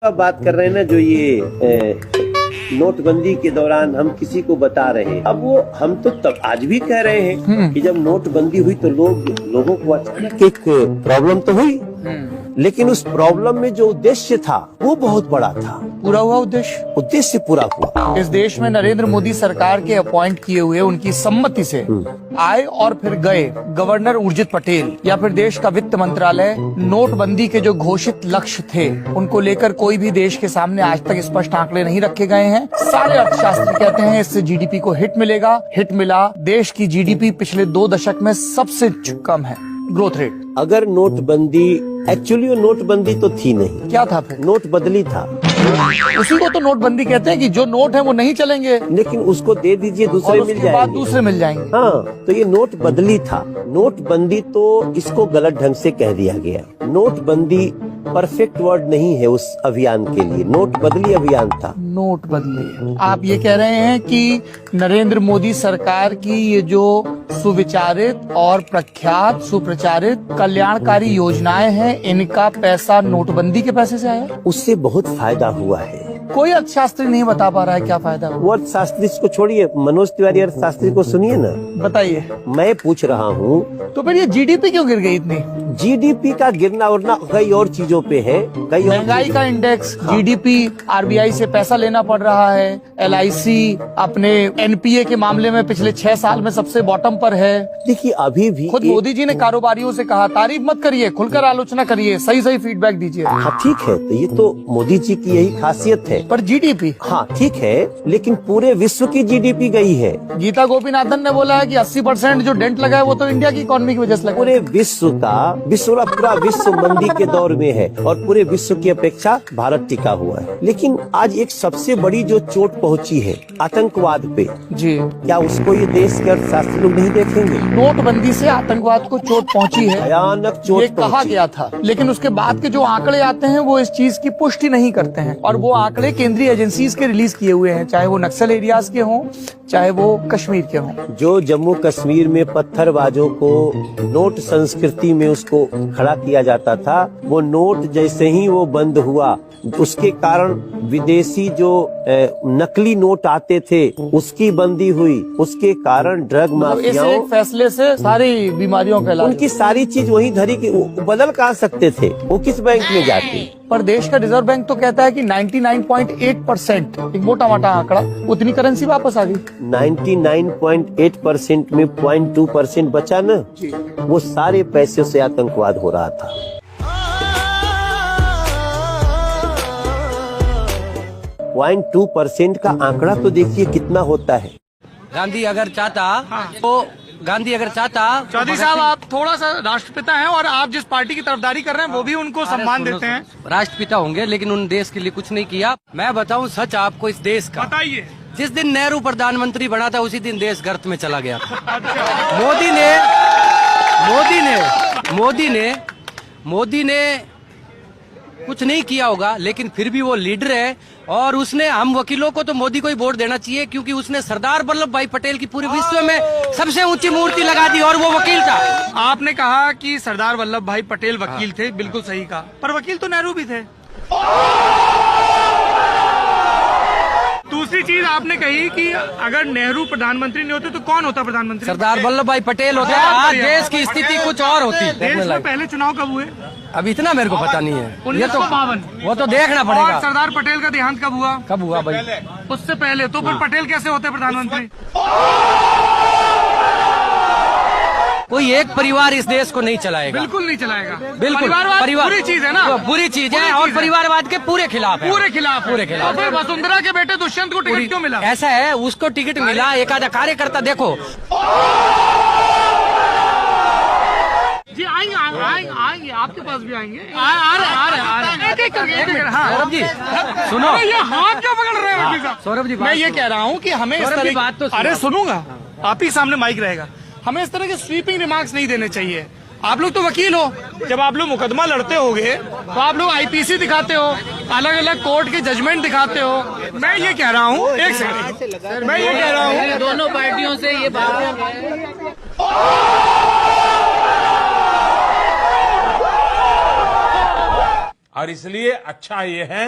आप बात कर रहे हैं ना, जो ये नोटबंदी के दौरान हम किसी को बता रहे हैं, अब वो हम तो तब आज भी कह रहे हैं कि जब नोटबंदी हुई तो लोगों को अचानक एक प्रॉब्लम तो हुई, लेकिन उस प्रॉब्लम में जो उद्देश्य था वो बहुत बड़ा था। पूरा हुआ उद्देश्य पूरा हुआ। इस देश में नरेंद्र मोदी सरकार के अपॉइंट किए हुए उनकी सम्मति से आए और फिर गए गवर्नर उर्जित पटेल या फिर देश का वित्त मंत्रालय, नोटबंदी के जो घोषित लक्ष्य थे उनको लेकर कोई भी देश के सामने आज तक स्पष्ट आंकड़े नहीं रखे गए हैं। सारे अर्थशास्त्री कहते हैं इससे जीडीपी को हिट मिलेगा, हिट मिला। देश की जीडीपी पिछले 2 दशक में सबसे कम है ग्रोथ रेट। अगर नोटबंदी, एक्चुअली वो नोटबंदी तो थी नहीं, क्या था फिर? नोट बदली था। उसी को तो नोटबंदी कहते हैं कि जो नोट है वो नहीं चलेंगे, लेकिन उसको दे दीजिए दूसरे मिल जाएंगे। बाद दूसरे मिल जाएंगे। हाँ, तो ये नोट बदली था। नोटबंदी तो इसको गलत ढंग से कह दिया गया। नोटबंदी परफेक्ट वर्ड नहीं है उस अभियान के लिए, नोट बदली अभियान था। नोट बदली। आप ये कह रहे हैं कि नरेंद्र मोदी सरकार की ये जो सुविचारित और प्रख्यात सुप्रचारित कल्याणकारी योजनाएं हैं, इनका पैसा नोटबंदी के पैसे से आया? उससे बहुत फायदा हुआ है। कोई अर्थशास्त्री नहीं बता पा रहा है क्या फायदा हुआ। वो अर्थशास्त्री को छोड़िए, मनोज तिवारी अर्थशास्त्री को सुनिए ना। बताइए। मैं पूछ रहा हूँ तो फिर ये जीडीपी क्यों गिर गई इतनी? जीडीपी का गिरना उड़ना कई और चीजों पे है, कई महंगाई का इंडेक्स, जीडीपी, आरबीआई से पैसा लेना पड़ रहा है, एलआईसी अपने एनपीए के मामले में पिछले 6 साल में सबसे बॉटम पर है। देखिए अभी भी खुद मोदी जी ने कारोबारियों से कहा तारीफ मत करिए, खुलकर आलोचना करिए, सही सही फीडबैक दीजिए। हाँ ठीक है, तो ये तो मोदी जी की यही खासियत है। पर जीडीपी, हाँ ठीक है, लेकिन पूरे विश्व की जीडीपी गई है। गीता गोपीनाथन ने बोला है कि 80% जो डेंट लगा है वो तो इंडिया की इकोनॉमी की वजह से लगा। पूरे पूरा विश्व मंदी के दौर में है और पूरे विश्व की अपेक्षा भारत टिका हुआ है। लेकिन आज एक सबसे बड़ी जो चोट पहुंची है आतंकवाद पे जी, क्या उसको ये देश के अर्थशास्त्री लोग नहीं देखेंगे? नोटबंदी से आतंकवाद को चोट पहुंची है, भयानक चोट, ये कहा गया था। लेकिन उसके बाद के जो आंकड़े आते हैं वो इस चीज की पुष्टि नहीं करते हैं, और वो आंकड़े केंद्रीय एजेंसीज के रिलीज किए हुए हैं, चाहे वो नक्सल एरियाज के हों चाहे वो कश्मीर के हों। जो जम्मू कश्मीर में पत्थरबाजों को नोट संस्कृति में उसको खड़ा किया जाता था, वो नोट जैसे ही वो बंद हुआ उसके कारण विदेशी जो नकली नोट आते थे उसकी बंदी हुई। उसके कारण ड्रग माफियाओं, एक फैसले से सारी बीमारियों का इलाज, उनकी सारी चीज वही धरी की बदल कहाँ सकते थे, वो किस बैंक में जाते? पर देश का रिजर्व बैंक तो कहता है कि 99.8%, एक मोटा मोटा आंकड़ा, उतनी करेंसी वापस आ गई। 99.8% में 0.2% बचा न, वो सारे पैसे से आतंकवाद हो रहा था। 0.2% का आंकड़ा तो देखिए कितना होता है। गांधी अगर चाहता तो चौधरी साहब, आप थोड़ा सा राष्ट्रपिता हैं और आप जिस पार्टी की तरफदारी कर रहे हैं वो भी उनको सम्मान देते हैं। राष्ट्रपिता होंगे लेकिन उन देश के लिए कुछ नहीं किया। मैं बताऊं सच आपको इस देश का, बताइए। जिस दिन नेहरू प्रधानमंत्री बना था उसी दिन देश गर्त में चला गया था। मोदी ने कुछ नहीं किया होगा, लेकिन फिर भी वो लीडर है और उसने, हम वकीलों को तो मोदी को ही वोट देना चाहिए, क्योंकि उसने सरदार वल्लभ भाई पटेल की पूरे विश्व में सबसे ऊंची मूर्ति लगा दी और वो वकील था। आपने कहा कि सरदार वल्लभ भाई पटेल वकील थे, बिल्कुल सही कहा, पर वकील तो नेहरू भी थे। दूसरी चीज आपने कही कि अगर नेहरू प्रधानमंत्री नहीं होते तो कौन होता प्रधानमंत्री? सरदार वल्लभ भाई पटेल होते। आज देश की स्थिति कुछ और होती। देश में पहले चुनाव कब हुए? अब इतना मेरे को पता नहीं है, 1952। वो तो देखना पड़ेगा। और सरदार पटेल का देहांत कब हुआ? कब हुआ भाई? उससे पहले। तो फिर पटेल कैसे होते प्रधानमंत्री? कोई एक परिवार इस देश को नहीं चलाएगा। बिल्कुल नहीं चलाएगा। बिल्कुल, परिवार बुरी चीज है ना, बुरी चीज है और परिवारवाद के पूरे खिलाफ है। पूरे खिलाफ। तो फिर वसुंधरा के बेटे दुष्यंत को टिकट क्यों मिला? ऐसा है, उसको टिकट मिला, एक आधा कार्यकर्ता, देखो जी आएंगे आपके पास भी आएंगे। आ रहे। सौरभ जी सुनो, ये हाथ क्यों पकड़ रहे हैं? सौरभ जी, मैं ये कह रहा हूँ कि हमें इस तरह की बात तो, अरे सुनूंगा, आप ही सामने माइक रहेगा, हमें इस तरह के स्वीपिंग रिमार्क्स नहीं देने चाहिए। आप लोग तो वकील हो, जब आप लोग मुकदमा लड़ते होगे तो आप लोग आईपीसी दिखाते हो, अलग अलग कोर्ट के जजमेंट दिखाते हो। मैं ये कह रहा हूँ, एक सेकंड, मैं ये कह रहा हूँ दोनों पार्टियों से ये बात और इसलिए अच्छा ये है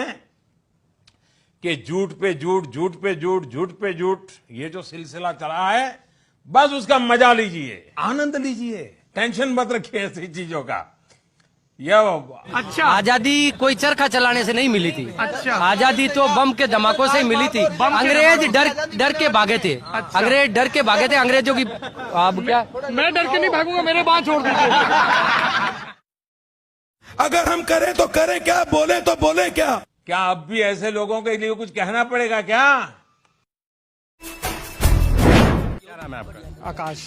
कि झूठ पे झूठ, झूठ पे झूठ, झूठ पे झूठ, ये जो सिलसिला चला है, बस उसका मजा लीजिए, आनंद लीजिए, टेंशन मत रखिए ऐसी चीजों का। यह अच्छा, आजादी कोई चरखा चलाने से नहीं मिली थी। अच्छा, आजादी तो बम के धमाकों से ही मिली थी। अंग्रेज डर के भागे थे। अच्छा। अंग्रेज डर के भागे थे अंग्रेजों की। अब क्या, मैं डर के नहीं भागूंगा, मेरे बात छोड़ दीजिए। अगर हम करें तो करें क्या, बोले तो बोले क्या? क्या अब भी ऐसे लोगों के लिए कुछ कहना पड़ेगा क्या? क्या नाम है आपका? आकाश।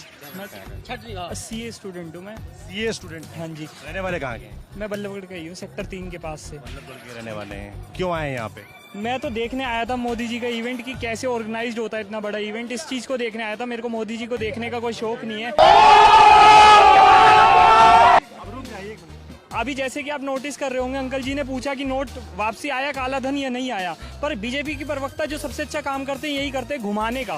सीए स्टूडेंट हूँ मैं। CA student? हाँ जी। रहने वाले कहाँ के? मैं बल्लभगढ़ का ही हूँ, सेक्टर 3 के पास से। बल्लभगढ़ के रहने वाले हैं। क्यों आए हैं यहाँ पे? मैं तो देखने आया था मोदी जी का इवेंट कि कैसे ऑर्गेनाइज्ड होता है इतना बड़ा इवेंट, इस चीज को देखने आया था। मेरे को मोदी जी को देखने का कोई शौक नहीं है। अभी जैसे कि आप नोटिस कर रहे होंगे, अंकल जी ने पूछा कि नोट वापसी आया, काला धन या नहीं आया। पर बीजेपी की प्रवक्ता जो सबसे अच्छा काम करते हैं यही करते हैं, घुमाने का।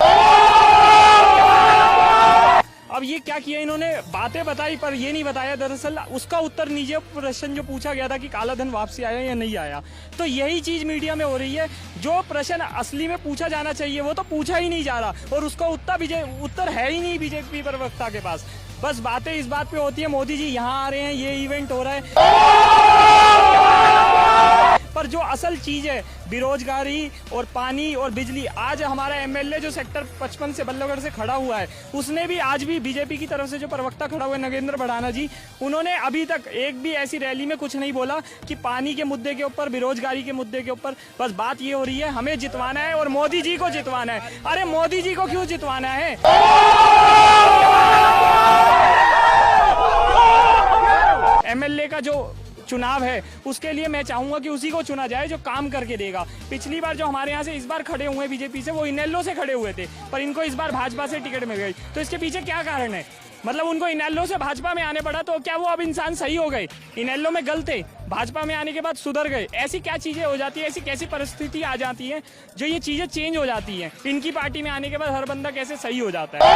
अब ये क्या किया इन्होंने, बातें बताई पर ये नहीं बताया दरअसल उसका उत्तर नीचे प्रश्न जो पूछा गया था कि काला धन वापसी आया या नहीं आया। तो यही चीज मीडिया में हो रही है, जो प्रश्न असली में पूछा जाना चाहिए वो तो पूछा ही नहीं जा रहा और उसका उत्तर है ही नहीं बीजेपी प्रवक्ता के पास। बस बातें इस बात पे होती है मोदी जी यहाँ आ रहे हैं, ये इवेंट हो रहा है, पर जो असल चीज है बेरोजगारी और पानी और बिजली, आज हमारा एमएलए जो सेक्टर 55 से बल्लभगढ़ से खड़ा हुआ है, उसने भी आज भी बीजेपी की तरफ से जो प्रवक्ता खड़ा हुआ है नगेंद्र भड़ाना जी, उन्होंने अभी तक एक भी ऐसी रैली में कुछ नहीं बोला कि पानी के मुद्दे के ऊपर, बेरोजगारी के मुद्दे के ऊपर। बस बात ये हो रही है हमें जितवाना है और मोदी जी को जितवाना है। अरे मोदी जी को क्यों जितवाना है? एमएलए का जो चुनाव है उसके लिए मैं चाहूंगा कि उसी को चुना जाए जो काम करके देगा। पिछली बार जो हमारे यहाँ से इस बार खड़े हुए बीजेपी से, वो इनेलो से खड़े हुए थे, पर इनको इस बार भाजपा से टिकट मिल गई। तो इसके पीछे क्या कारण है? मतलब उनको इनेलो से भाजपा में आने पड़ा, तो क्या वो अब इंसान सही हो गए? इनेलो में गलत थे, भाजपा में आने के बाद सुधर गए। ऐसी क्या चीजें हो जाती है, ऐसी कैसी परिस्थिति आ जाती है जो ये चीजें चेंज हो जाती है? इनकी पार्टी में आने के बाद हर बंदा कैसे सही हो जाता है?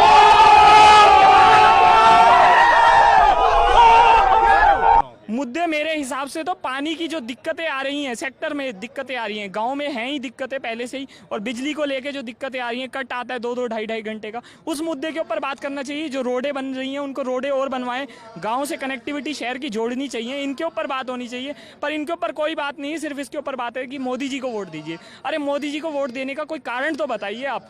मुद्दे मेरे हिसाब से तो पानी की जो दिक्कतें आ रही हैं, सेक्टर में दिक्कतें आ रही हैं, गांव में हैं ही दिक्कतें पहले से ही, और बिजली को लेके जो दिक्कतें आ रही हैं, कट आता है 2-2, 2.5 घंटे का, उस मुद्दे के ऊपर बात करना चाहिए। जो रोडें बन रही हैं उनको रोडें और बनवाएं, गांव से कनेक्टिविटी शहर की जोड़नी चाहिए, इनके ऊपर बात होनी चाहिए। पर इनके ऊपर कोई बात नहीं है, सिर्फ इसके ऊपर बात है कि मोदी जी को वोट दीजिए। अरे मोदी जी को वोट देने का कोई कारण तो बताइए आप।